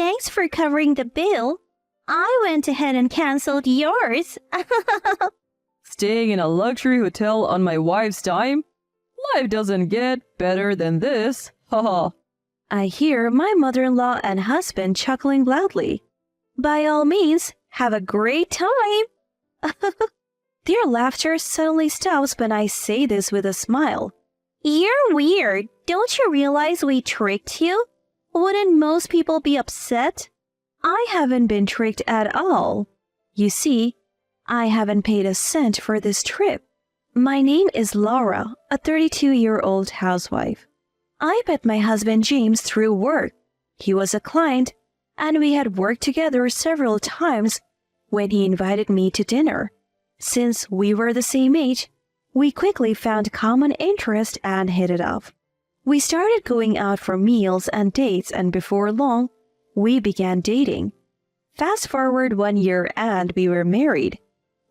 thanks for covering the bill. I went ahead and canceled yours. Staying in a luxury hotel on my wife's dime? Life doesn't get better than this. Haha. I hear my mother-in-law and husband chuckling loudly. By all means, have a great time. Their laughter suddenly stops when I say this with a smile. You're weird. Don't you realize we tricked you? Wouldn't most people be upset? I haven't been tricked at all. You see, I haven't paid a cent for this trip. My name is Laura, a 32-year-old housewife. I met my husband James through work. He was a client, and we had worked together several times when he invited me to dinner. Since we were the same age, we quickly found common interest and hit it off. We started going out for meals and dates, and before long, we began dating. Fast forward 1 year and we were married.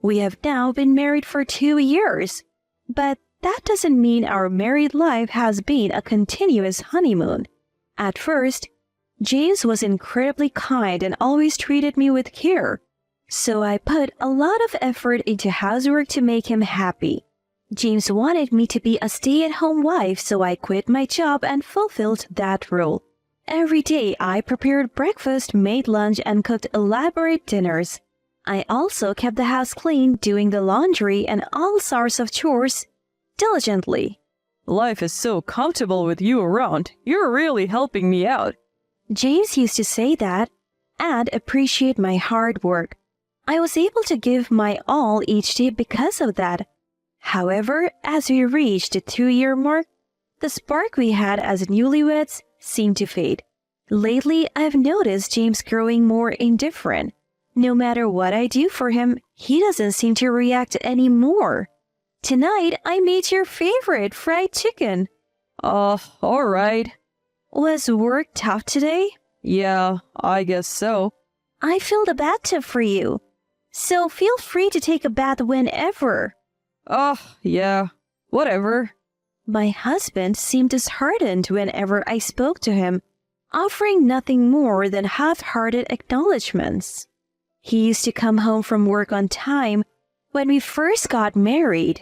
We have now been married for 2 years. But that doesn't mean our married life has been a continuous honeymoon. At first, James was incredibly kind and always treated me with care. So I put a lot of effort into housework to make him happy. James wanted me to be a stay-at-home wife, so I quit my job and fulfilled that role. Every day I prepared breakfast, made lunch, and cooked elaborate dinners. I also kept the house clean, doing the laundry and all sorts of chores diligently. Life is so comfortable with you around. You're really helping me out. James used to say that and appreciate my hard work. I was able to give my all each day because of that. However, as we reached the 2-year mark, the spark we had as newlyweds seemed to fade. Lately, I've noticed James growing more indifferent. No matter what I do for him, he doesn't seem to react anymore. Tonight, I made your favorite fried chicken. All right. Was work tough today? Yeah, I guess so. I filled a bathtub for you, so feel free to take a bath whenever. Yeah, whatever. My husband seemed disheartened whenever I spoke to him, offering nothing more than half-hearted acknowledgments. He used to come home from work on time when we first got married,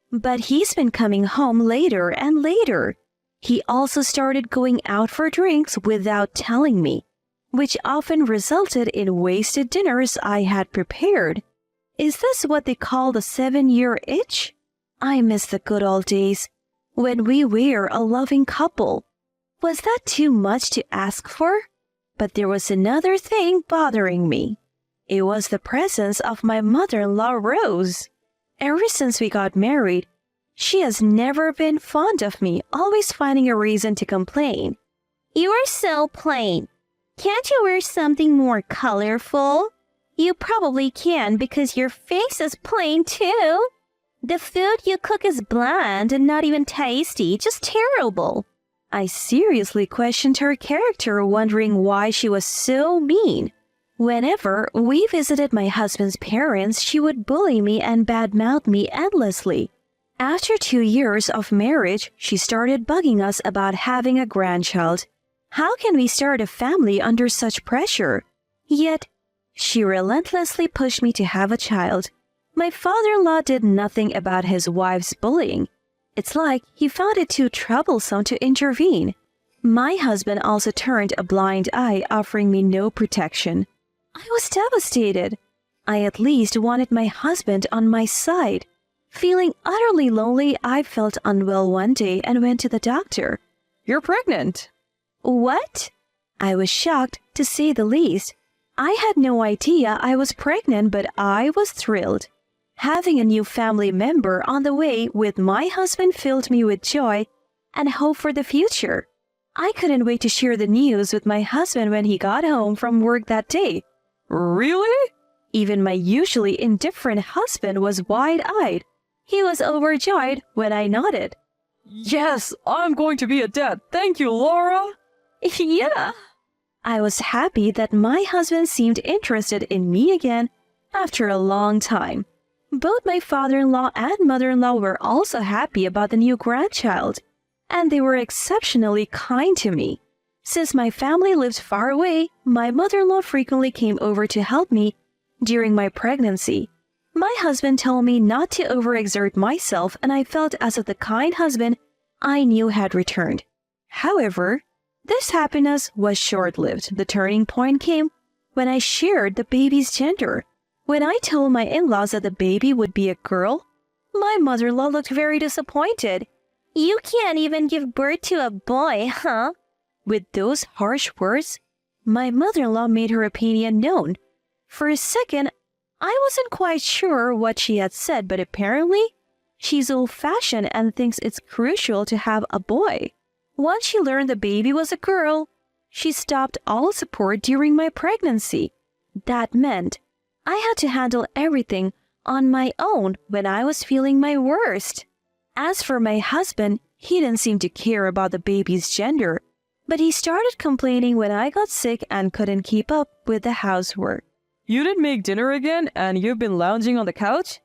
but he's been coming home later and later. He also started going out for drinks without telling me, which often resulted in wasted dinners I had prepared. Is this what they call the 7-year itch? I miss the good old days when we were a loving couple. Was that too much to ask for? But there was another thing bothering me. It was the presence of my mother-in-law, Rose. Ever since we got married, she has never been fond of me, always finding a reason to complain. You are so plain. Can't you wear something more colorful? You probably can because your face is plain too. The food you cook is bland and not even tasty, just terrible. I seriously questioned her character, wondering why she was so mean. Whenever we visited my husband's parents, she would bully me and badmouth me endlessly. After 2 years of marriage, she started bugging us about having a grandchild. How can we start a family under such pressure? Yet, she relentlessly pushed me to have a child. My father-in-law did nothing about his wife's bullying. It's like he found it too troublesome to intervene. My husband also turned a blind eye, offering me no protection. I was devastated. I at least wanted my husband on my side. Feeling utterly lonely, I felt unwell one day and went to the doctor. You're pregnant. What? I was shocked, to say the least. I had no idea I was pregnant, but I was thrilled. Having a new family member on the way with my husband filled me with joy and hope for the future. I couldn't wait to share the news with my husband when he got home from work that day. Really? Even my usually indifferent husband was wide-eyed. He was overjoyed when I nodded. Yes, I'm going to be a dad. Thank you, Laura. Yeah. I was happy that my husband seemed interested in me again after a long time. Both my father-in-law and mother-in-law were also happy about the new grandchild, and they were exceptionally kind to me. Since my family lived far away, my mother-in-law frequently came over to help me during my pregnancy. My husband told me not to overexert myself, and I felt as if the kind husband I knew had returned. However, this happiness was short-lived. The turning point came when I shared the baby's gender. When I told my in-laws that the baby would be a girl, my mother-in-law looked very disappointed. You can't even give birth to a boy, huh? With those harsh words, my mother-in-law made her opinion known. For a second, I wasn't quite sure what she had said, but apparently, she's old-fashioned and thinks it's crucial to have a boy. Once she learned the baby was a girl, she stopped all support during my pregnancy. That meant I had to handle everything on my own when I was feeling my worst. As for my husband, he didn't seem to care about the baby's gender, but he started complaining when I got sick and couldn't keep up with the housework. You didn't make dinner again and you've been lounging on the couch?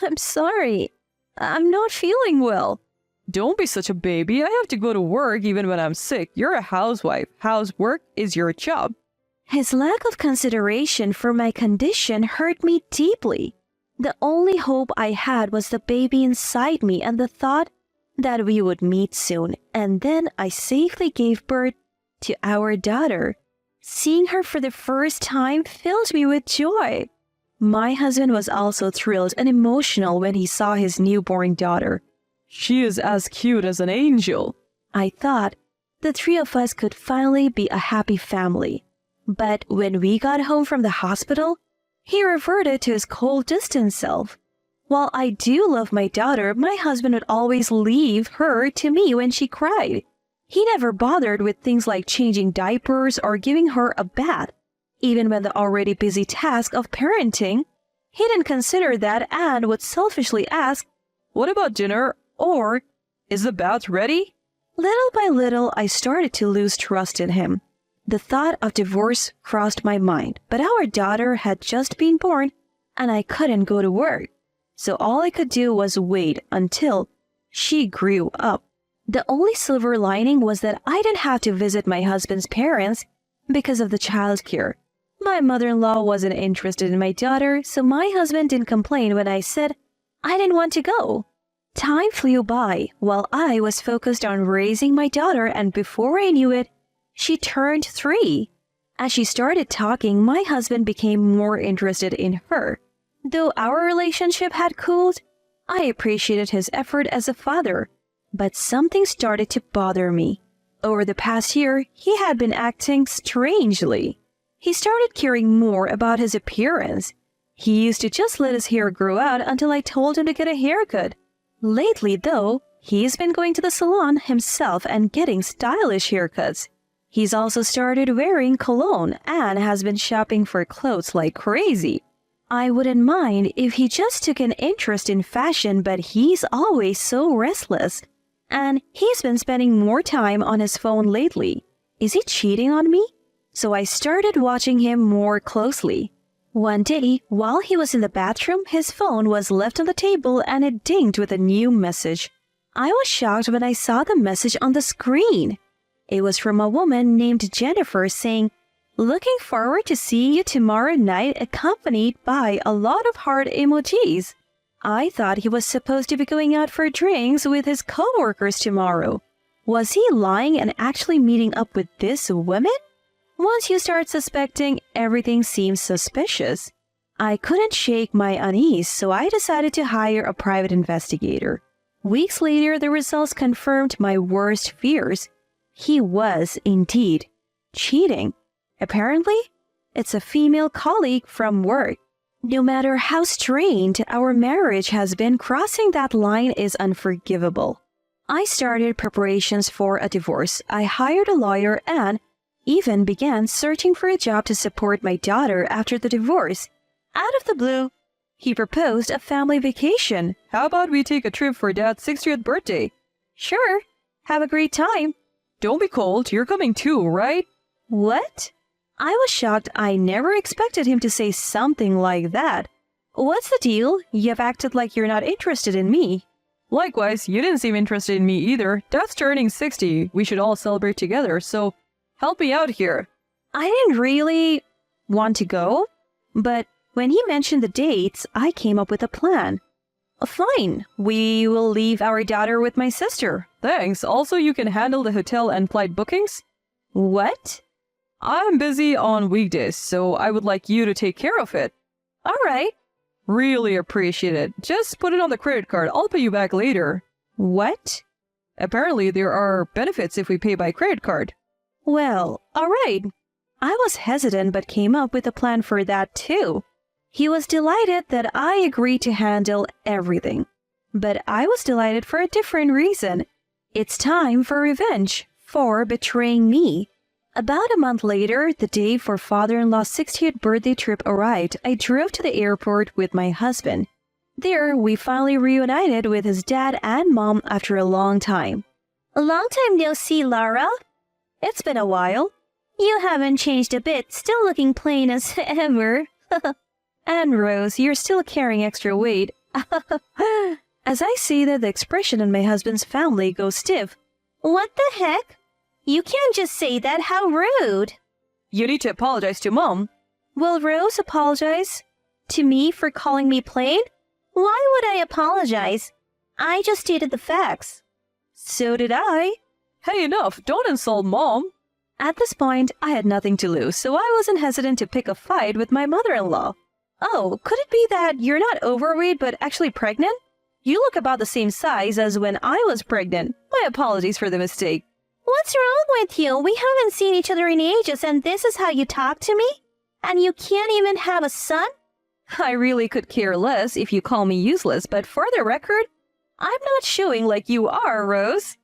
I'm sorry. I'm not feeling well. Don't be such a baby. I have to go to work even when I'm sick. You're a housewife. Housework is your job. His lack of consideration for my condition hurt me deeply. The only hope I had was the baby inside me and the thought that we would meet soon, and then I safely gave birth to our daughter. Seeing her for the first time filled me with joy. My husband was also thrilled and emotional when he saw his newborn daughter. She is as cute as an angel. I thought the three of us could finally be a happy family. But when we got home from the hospital, he reverted to his cold, distant self. While I do love my daughter, my husband would always leave her to me when she cried. He never bothered with things like changing diapers or giving her a bath. Even when the already busy task of parenting, he didn't consider that and would selfishly ask, "What about dinner?" or "Is the bath ready?" Little by little, I started to lose trust in him. The thought of divorce crossed my mind, but our daughter had just been born and I couldn't go to work. So all I could do was wait until she grew up. The only silver lining was that I didn't have to visit my husband's parents because of the childcare. My mother-in-law wasn't interested in my daughter, so my husband didn't complain when I said I didn't want to go. Time flew by while I was focused on raising my daughter, and before I knew it, she turned 3. As she started talking, my husband became more interested in her. Though our relationship had cooled, I appreciated his effort as a father. But something started to bother me. Over the past year, he had been acting strangely. He started caring more about his appearance. He used to just let his hair grow out until I told him to get a haircut. Lately, though, he's been going to the salon himself and getting stylish haircuts. He's also started wearing cologne and has been shopping for clothes like crazy. I wouldn't mind if he just took an interest in fashion, but he's always so restless. And he's been spending more time on his phone lately. Is he cheating on me? So I started watching him more closely. One day, while he was in the bathroom, his phone was left on the table and it dinged with a new message. I was shocked when I saw the message on the screen. It was from a woman named Jennifer saying, "Looking forward to seeing you tomorrow night," accompanied by a lot of heart emojis. I thought he was supposed to be going out for drinks with his co-workers tomorrow. Was he lying and actually meeting up with this woman? Once you start suspecting, everything seems suspicious. I couldn't shake my unease, so I decided to hire a private investigator. Weeks later, the results confirmed my worst fears. He was, indeed, cheating. Apparently, it's a female colleague from work. No matter how strained our marriage has been, crossing that line is unforgivable. I started preparations for a divorce. I hired a lawyer and even began searching for a job to support my daughter after the divorce. Out of the blue, he proposed a family vacation. How about we take a trip for Dad's 60th birthday? Sure, have a great time. Don't be cold, you're coming too, right? What? I was shocked. I never expected him to say something like that. What's the deal? You've acted like you're not interested in me. Likewise, you didn't seem interested in me either. Dad's turning 60. We should all celebrate together, so Help me out here. I didn't really want to go, but when he mentioned the dates, I came up with a plan. Fine, we will leave our daughter with my sister. Thanks. Also, you can handle the hotel and flight bookings? What? I'm busy on weekdays, so I would like you to take care of it. All right. Really appreciate it. Just put it on the credit card. I'll pay you back later. What? Apparently, there are benefits if we pay by credit card. Well, all right. I was hesitant but came up with a plan for that too. He was delighted that I agreed to handle everything. But I was delighted for a different reason. It's time for revenge for betraying me. About a month later, the day for father-in-law's 60th birthday trip arrived. I drove to the airport with my husband. There, we finally reunited with his dad and mom after a long time. A long time no see, Laura. It's been a while. You haven't changed a bit, still looking plain as ever. And Rose, you're still carrying extra weight. As I see that, the expression in my husband's family goes stiff. What the heck? You can't just say that, how rude. You need to apologize to Mom. Will Rose apologize To me for calling me plain? Why would I apologize? I just stated the facts. So did I. Hey, enough. Don't insult Mom. At this point, I had nothing to lose, so I wasn't hesitant to pick a fight with my mother-in-law. Oh, could it be that you're not overweight but actually pregnant? You look about the same size as when I was pregnant. My apologies for the mistake. What's wrong with you? We haven't seen each other in ages and this is how you talk to me? And you can't even have a son? I really could care less if you call me useless, but for the record, I'm not showing like you are, Rose.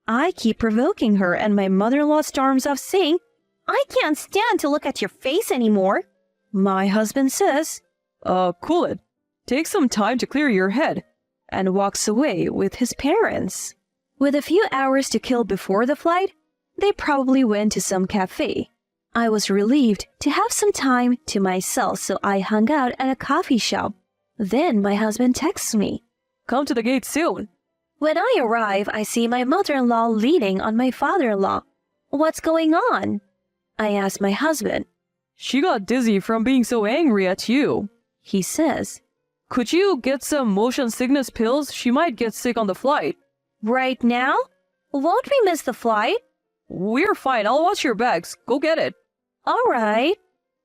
I keep provoking her and my mother-in-law storms off saying, I can't stand to look at your face anymore. My husband says, Cool it. Take some time to clear your head. And walks away with his parents. With a few hours to kill before the flight, they probably went to some cafe. I was relieved to have some time to myself, so I hung out at a coffee shop. Then my husband texts me. Come to the gate soon. When I arrive, I see my mother-in-law leaning on my father-in-law. What's going on? I ask my husband. She got dizzy from being so angry at you. He says, Could you get some motion sickness pills? She might get sick on the flight. Right now? Won't we miss the flight? We're fine. I'll watch your bags. Go get it. All right.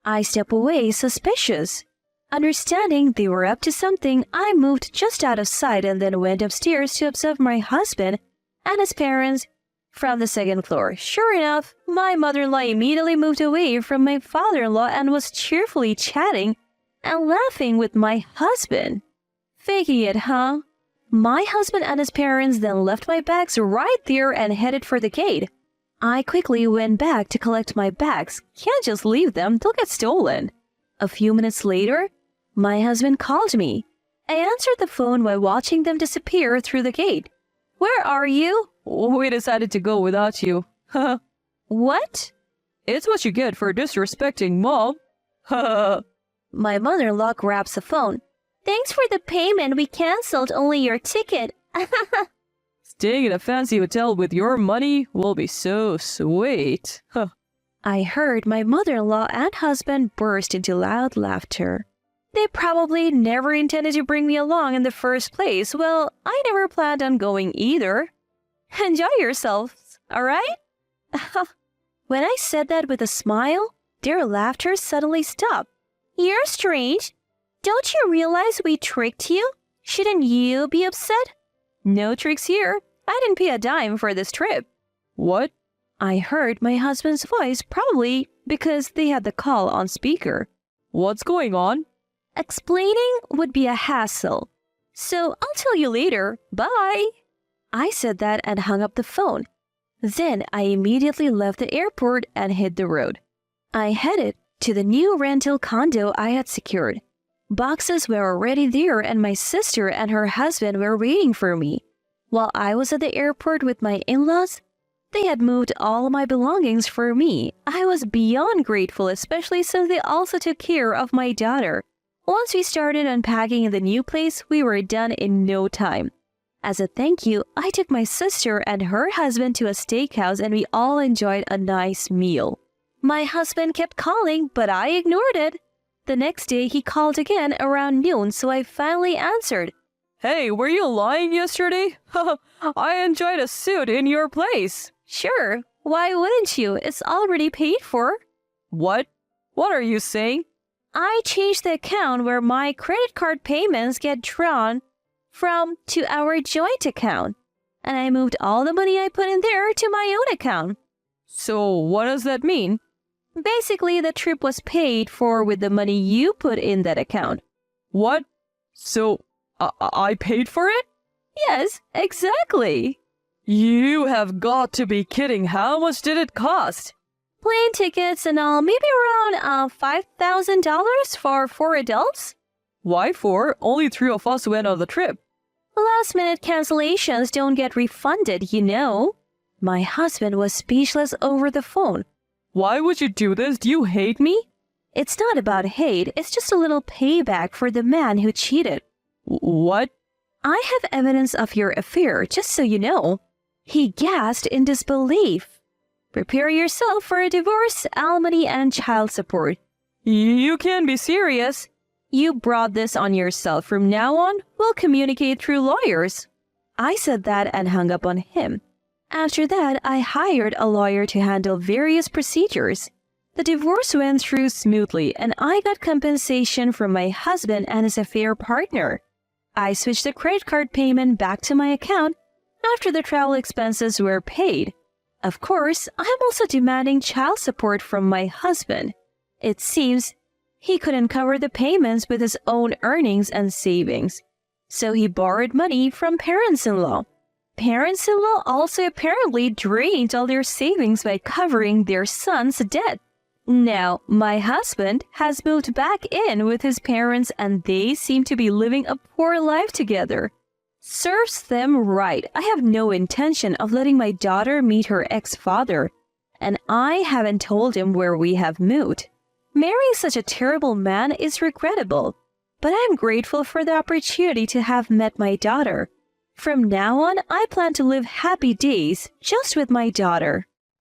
I step away suspicious. Understanding they were up to something, I moved just out of sight and then went upstairs to observe my husband and his parents from the second floor. Sure enough, my mother-in-law immediately moved away from my father-in-law and was cheerfully chatting and laughing with my husband. Faking it, huh? My husband and his parents then left my bags right there and headed for the gate. I quickly went back to collect my bags. Can't just leave them, they'll get stolen. A few minutes later, my husband called me. I answered the phone while watching them disappear through the gate. Where are you? We decided to go without you. What? It's what you get for disrespecting Mom. My mother-in-law grabs the phone. Thanks for the payment. We canceled only your ticket. Staying in a fancy hotel with your money will be so sweet. I heard my mother-in-law and husband burst into loud laughter. They probably never intended to bring me along in the first place. Well, I never planned on going either. Enjoy yourselves, all right? When I said that with a smile, their laughter suddenly stopped. You're strange. Don't you realize we tricked you? Shouldn't you be upset? No tricks here. I didn't pay a dime for this trip. What? I heard my husband's voice, probably because they had the call on speaker. What's going on? Explaining would be a hassle. So I'll tell you later. Bye. I said that and hung up the phone. Then I immediately left the airport and hit the road. I headed to the new rental condo I had secured. Boxes were already there and my sister and her husband were waiting for me. While I was at the airport with my in-laws, they had moved all my belongings for me. I was beyond grateful, especially since they also took care of my daughter. Once we started unpacking in the new place, we were done in no time. As a thank you, I took my sister and her husband to a steakhouse and we all enjoyed a nice meal. My husband kept calling, but I ignored it. The next day, he called again around noon, so I finally answered. Hey, were you lying yesterday? I enjoyed a suit in your place. Sure, why wouldn't you? It's already paid for. What? What are you saying? I changed the account where my credit card payments get drawn from to our joint account. And I moved all the money I put in there to my own account. So what does that mean? Basically, the trip was paid for with the money you put in that account. What? So I paid for it? Yes, exactly. You have got to be kidding. How much did it cost? Plane tickets and all, maybe around $5,000 for 4 adults. Why for? Only 3 of us went on the trip. Last-minute cancellations don't get refunded, you know. My husband was speechless over the phone. Why would you do this? Do you hate me? It's not about hate, it's just a little payback for the man who cheated. What? I have evidence of your affair, just so you know. He gasped in disbelief. Prepare yourself for a divorce, alimony, and child support. You can't be serious. You brought this on yourself. From now on, we'll communicate through lawyers. I said that and hung up on him. After that, I hired a lawyer to handle various procedures. The divorce went through smoothly, and I got compensation from my husband and his affair partner. I switched the credit card payment back to my account after the travel expenses were paid. Of course, I'm also demanding child support from my husband. It seems he couldn't cover the payments with his own earnings and savings, so he borrowed money from parents-in-law. Parents-in-law also apparently drained all their savings by covering their son's debt. Now, my husband has moved back in with his parents and they seem to be living a poor life together. Serves them right. I have no intention of letting my daughter meet her ex-father, and I haven't told him where we have moved. Marrying such a terrible man is regrettable, but I'm grateful for the opportunity to have met my daughter. From now on, I plan to live happy days just with my daughter.